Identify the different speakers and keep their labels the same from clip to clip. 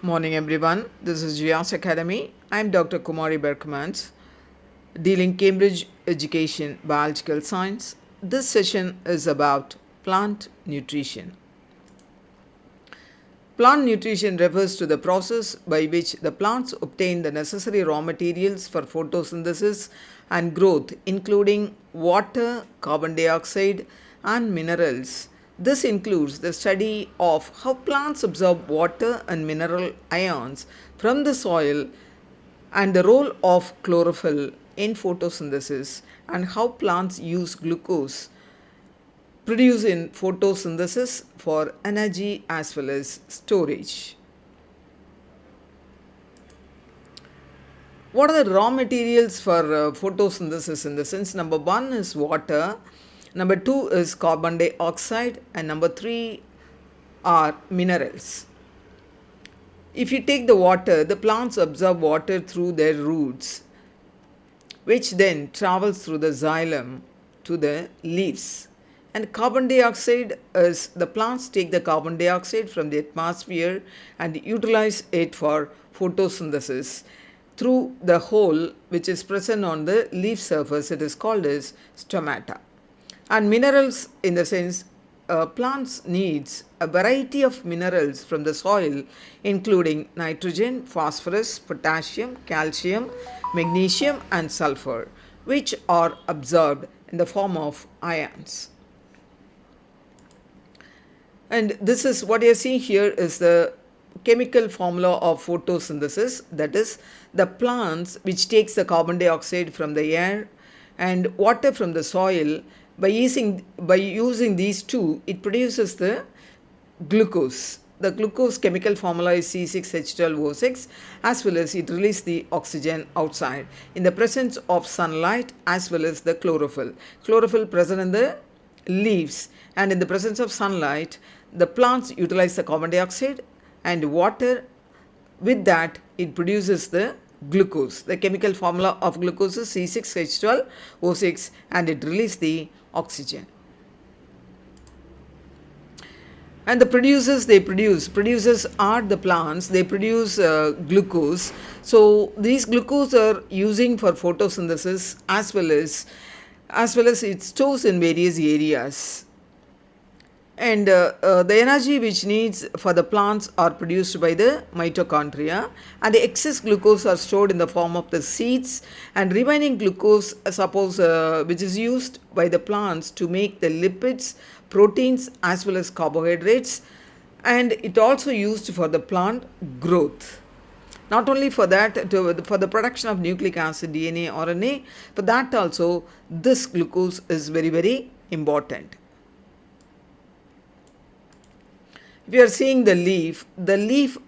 Speaker 1: Morning everyone, this is GIAS Academy. I am Dr. Kumari Berkmans, dealing Cambridge Education Biological Science. This session is about plant nutrition. Plant nutrition refers to the process by which the plants obtain the necessary raw materials for photosynthesis and growth, including water, carbon dioxide, and minerals. This includes the study of how plants absorb water and mineral ions from the soil and the role of chlorophyll in photosynthesis and how plants use glucose produced in photosynthesis for energy as well as storage. What are the raw materials for photosynthesis in the sense? Number one is water, number two is carbon dioxide, and number three are minerals. If you take the water, the plants absorb water through their roots, which then travels through the xylem to the leaves. And carbon dioxide is the plants take the carbon dioxide from the atmosphere and utilize it for photosynthesis through the hole which is present on the leaf surface. It is called as stomata. And minerals, in the sense, plants needs a variety of minerals from the soil, including nitrogen, phosphorus, potassium, calcium, magnesium, and sulfur, which are absorbed in the form of ions. And this is what you are seeing here is the chemical formula of photosynthesis, that is the plants which takes the carbon dioxide from the air and water from the soil. By using these two, it produces the glucose. The glucose chemical formula is C6H12O6, as well as it releases the oxygen outside in the presence of sunlight as well as the chlorophyll. Chlorophyll present in the leaves, and in the presence of sunlight the plants utilize the carbon dioxide and water. With that, it produces the glucose. The chemical formula of glucose is C6H12O6, and it releases the oxygen. And the producers are the plants. They produce glucose. So these glucose are using for photosynthesis as well as it stores in various areas. And the energy which needs for the plants are produced by the mitochondria, and the excess glucose are stored in the form of the seeds, and remaining glucose which is used by the plants to make the lipids, proteins, as well as carbohydrates, and it also used for the plant growth. Not only for that, for the production of nucleic acid, DNA, RNA, for that also this glucose is very, very important. If you are seeing the leaf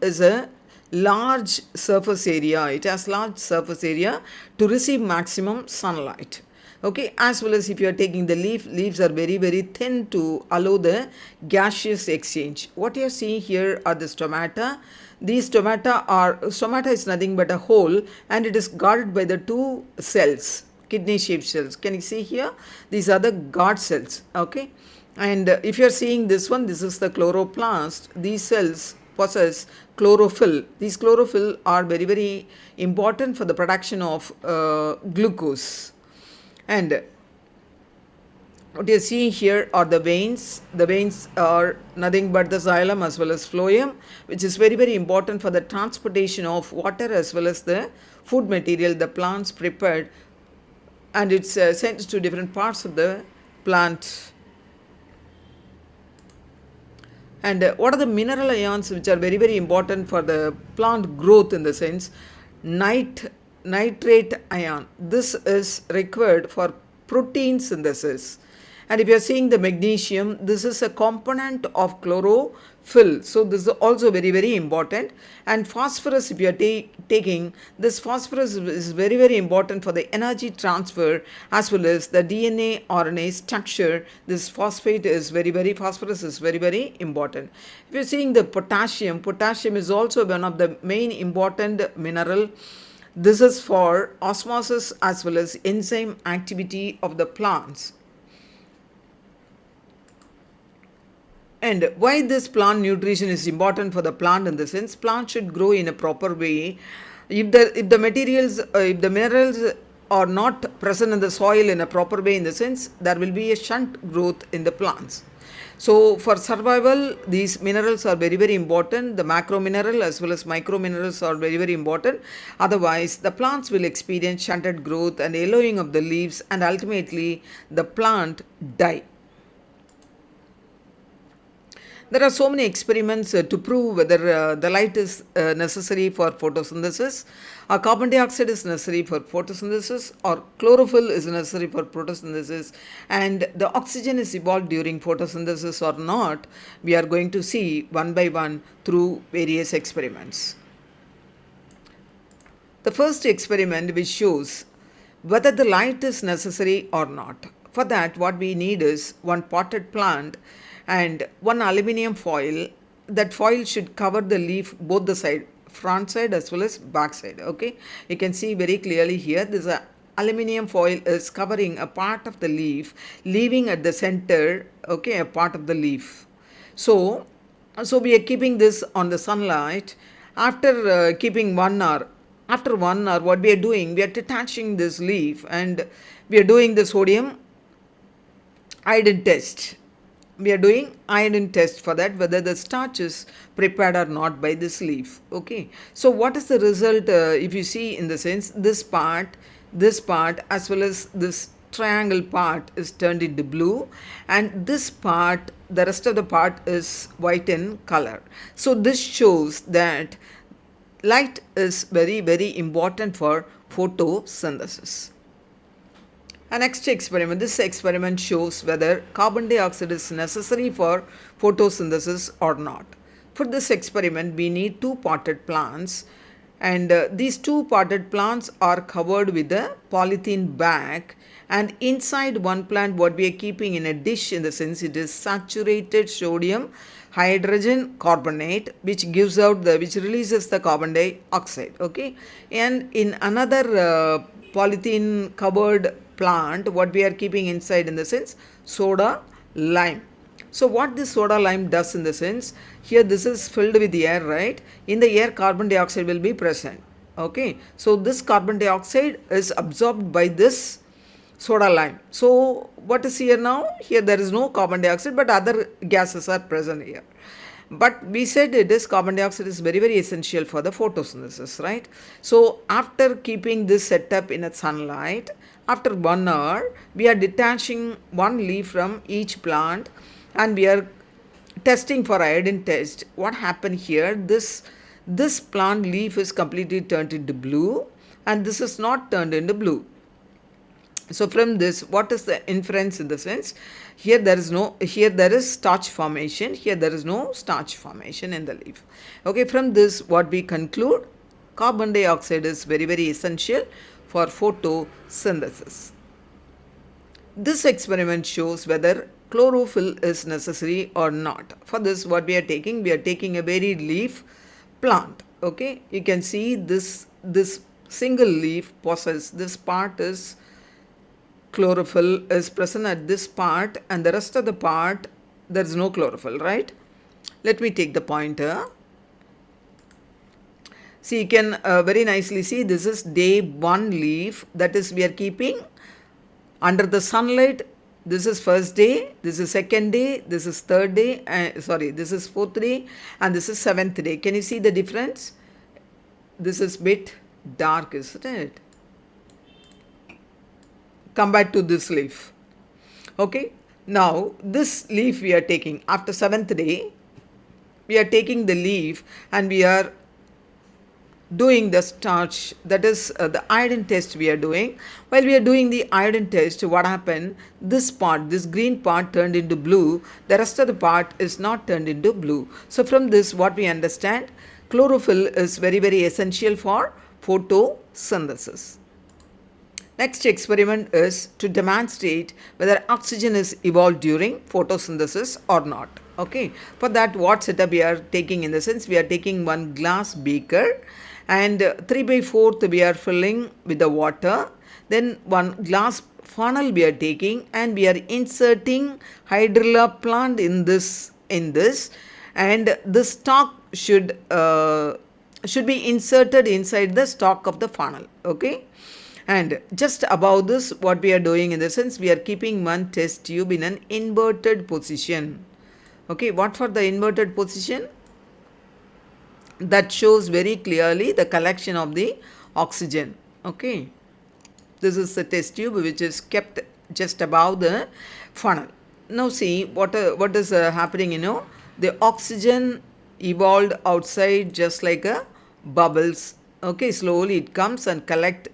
Speaker 1: is a large surface area. It has large surface area to receive maximum sunlight. Okay, as well as if you are taking the leaves are very, very thin to allow the gaseous exchange. What you are seeing here are the stomata. These stomata is nothing but a hole, and it is guarded by the two cells, kidney shaped cells. Can you see here? These are the guard cells. Okay. And if you are seeing this one, this is the chloroplast. These cells possess chlorophyll. These chlorophyll are very, very important for the production of glucose. And what you are seeing here are the veins. The veins are nothing but the xylem as well as phloem, which is very, very important for the transportation of water as well as the food material the plants prepared, and it's sent to different parts of the plant. And what are the mineral ions which are very, very important for the plant growth in the sense? Nitrate ion. This is required for protein synthesis. And if you are seeing the magnesium, this is a component of chlorophyll. So this is also very, very important. And phosphorus, if you are taking, this phosphorus is very, very important for the energy transfer as well as the DNA, RNA structure. This phosphorus is very, very important. If you are seeing the potassium is also one of the main important mineral. This is for osmosis as well as enzyme activity of the plants. And why this plant nutrition is important for the plant in the sense plant should grow in a proper way. If the materials if the minerals are not present in the soil in a proper way, in the sense there will be a shunt growth in the plants. So for survival, these minerals are very very important. The macro mineral as well as micro minerals are very very important. Otherwise the plants will experience shunted growth and yellowing of the leaves, and ultimately the plant die. There are so many experiments to prove whether the light is necessary for photosynthesis, or carbon dioxide is necessary for photosynthesis, or chlorophyll is necessary for photosynthesis, and the oxygen is evolved during photosynthesis or not. We are going to see one by one through various experiments. The first experiment which shows whether the light is necessary or not. For that, what we need is one potted plant and one aluminium foil. That foil should cover the leaf both the side, front side as well as back side. Okay, you can see very clearly here this aluminium foil is covering a part of the leaf, leaving at the center, okay, a part of the leaf. So we are keeping this on the sunlight. After keeping 1 hour, after 1 hour, what we are doing, we are detaching this leaf and we are doing the sodium iodine test. We are doing iodine test for that, whether the starch is prepared or not by this leaf. Okay, so what is the result? If you see, in the sense this part as well as this triangle part is turned into blue, and this part, the rest of the part is white in color. So this shows that light is very very important for photosynthesis. Next experiment. This experiment shows whether carbon dioxide is necessary for photosynthesis or not. For this experiment, we need 2 potted plants, and these 2 potted plants are covered with a polythene bag, and inside one plant what we are keeping in a dish, in the sense it is saturated sodium hydrogen carbonate, which releases the carbon dioxide. Okay, and in another polythene covered plant, what we are keeping inside, in the sense soda lime. So what this soda lime does, in the sense, here this is filled with air, right? In the air carbon dioxide will be present. Okay, so this carbon dioxide is absorbed by this soda lime. So what is here now? Here there is no carbon dioxide, but other gases are present here. But we said it is carbon dioxide is very very essential for the photosynthesis, right? So after keeping this setup in a sunlight, after 1 hour, we are detaching one leaf from each plant and we are testing for iodine test. What happened here? This plant leaf is completely turned into blue, and this is not turned into blue. So from this, what is the inference, in the sense, here there is starch formation, here there is no starch formation in the leaf. Okay, from this what we conclude, carbon dioxide is very very essential for photosynthesis. This experiment shows whether chlorophyll is necessary or not. For this, what we are taking a varied leaf plant. Okay, you can see this single leaf possesses, this part is chlorophyll is present at this part, and the rest of the part there is no chlorophyll, right? Let me take the pointer. See, you can very nicely see this is day 1 leaf, that is we are keeping under the sunlight. This is first day, this is second day, this is third day, this is fourth day, and this is 7th day. Can you see the difference? This is bit dark, isn't it, compared to this leaf? Okay, now this leaf we are taking after 7th day, we are taking the leaf and we are doing the starch, that is the iodine test we are doing. While we are doing the iodine test, what happened? This part, this green part turned into blue, the rest of the part is not turned into blue. So from this what we understand, chlorophyll is very very essential for photosynthesis. Next experiment is to demonstrate whether oxygen is evolved during photosynthesis or not. Okay, for that what setup we are taking, in the sense we are taking one glass beaker and 3/4 we are filling with the water, then one glass funnel we are taking and we are inserting hydrilla plant in this in this, and the stock should be inserted inside the stock of the funnel. Okay, and just above this, what we are doing in the sense, we are keeping one test tube in an inverted position. Okay, what for the inverted position? That shows very clearly the collection of the oxygen. Okay, this is the test tube which is kept just above the funnel. Now see what is happening. The oxygen evolved outside just like a bubbles. Okay, slowly it comes and collect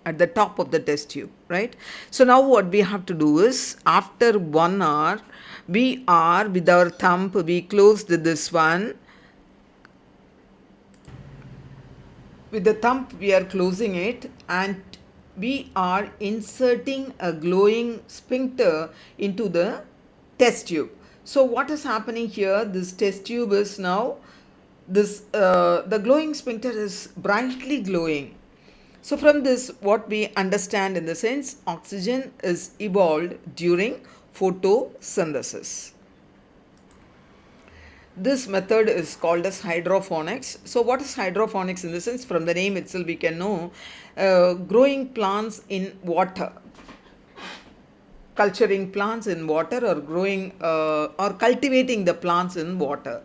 Speaker 1: at the top of the test tube, right? So now what we have to do is, after 1 hour, we are with our thumb, we closed this one. With the thumb we are closing it, and we are inserting a glowing sphincter into the test tube. So what is happening here? This test tube is now, the glowing sphincter is brightly glowing. So from this, what we understand in the sense, oxygen is evolved during photosynthesis. This method is called as hydrophonics. So what is hydrophonics in the sense? From the name itself we can know, growing plants in water, culturing plants in water, or growing or cultivating the plants in water.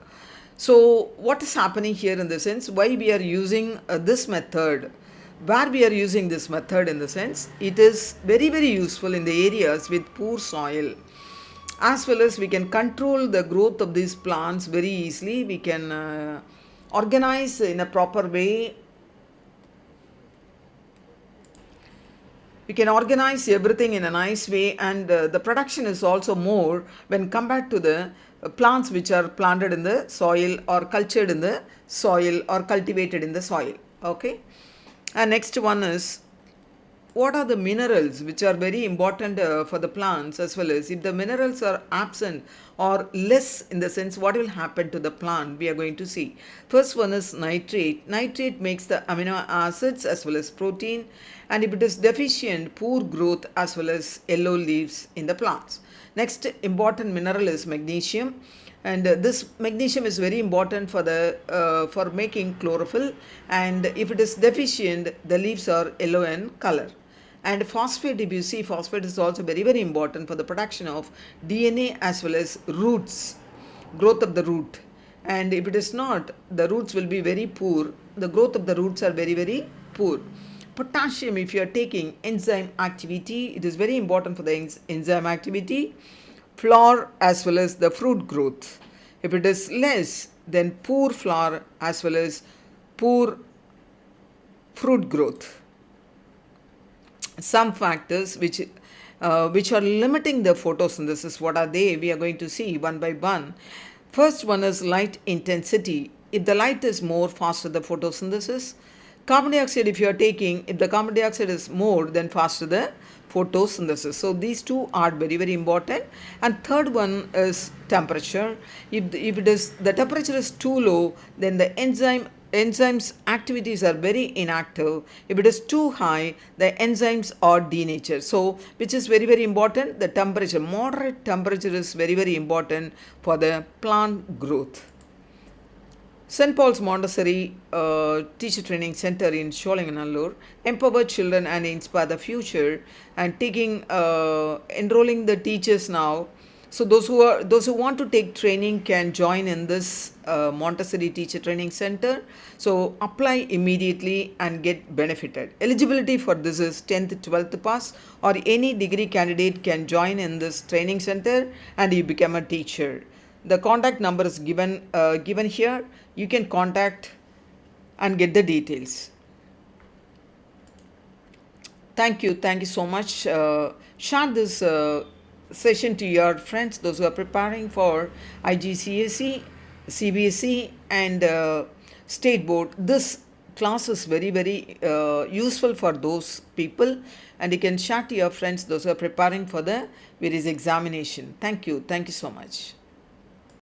Speaker 1: So what is happening here in the sense, why we are using this method? Where we are using this method in the sense, it is very useful in the areas with poor soil, as well as we can control the growth of these plants very easily. We can organize in a proper way. We can organize everything in a nice way, and the production is also more when compared to the plants which are planted in the soil, or cultured in the soil, or cultivated in the soil. Okay. And next one is, what are the minerals which are very important for the plants, as well as if the minerals are absent or less in the sense, what will happen to the plant, we are going to see. First one is nitrate. Nitrate makes the amino acids as well as protein, and if it is deficient, poor growth as well as yellow leaves in the plants. Next important mineral is magnesium, and this magnesium is very important for making chlorophyll, and if it is deficient, the leaves are yellow in color. And phosphate, if you see, phosphate is also very important for the production of DNA as well as roots, growth of the root. And if it is not, the roots will be very poor, the growth of the roots are very poor. Potassium, if you are taking enzyme activity, it is very important for the enzyme activity, flower as well as the fruit growth. If it is less, then poor flower as well as poor fruit growth. Some factors which are limiting the photosynthesis, what are they? We are going to see one by one. First one is light intensity. If the light is more, faster the photosynthesis. Carbon dioxide, if you are taking, if the carbon dioxide is more, then faster the photosynthesis. So these two are very important. And third one is temperature. If the temperature is too low, then the enzymes activities are very inactive. If it is too high, the enzymes are denatured. So which is very important, the temperature, moderate temperature is very important for the plant growth. St. Paul's Montessori Teacher Training Center in Sholinganallur empower children and inspire the future, and enrolling the teachers now. So those who want to take training can join in this Montessori Teacher Training Center. So apply immediately and get benefited. Eligibility for this is 10th, 12th pass, or any degree candidate can join in this training center and you become a teacher. The contact number is given here. You can contact and get the details. Thank you so much. Share this session to your friends, those who are preparing for IGCSE, CBSE and State Board. This class is very useful for those people, and you can share to your friends, those who are preparing for the various examination. Thank you so much.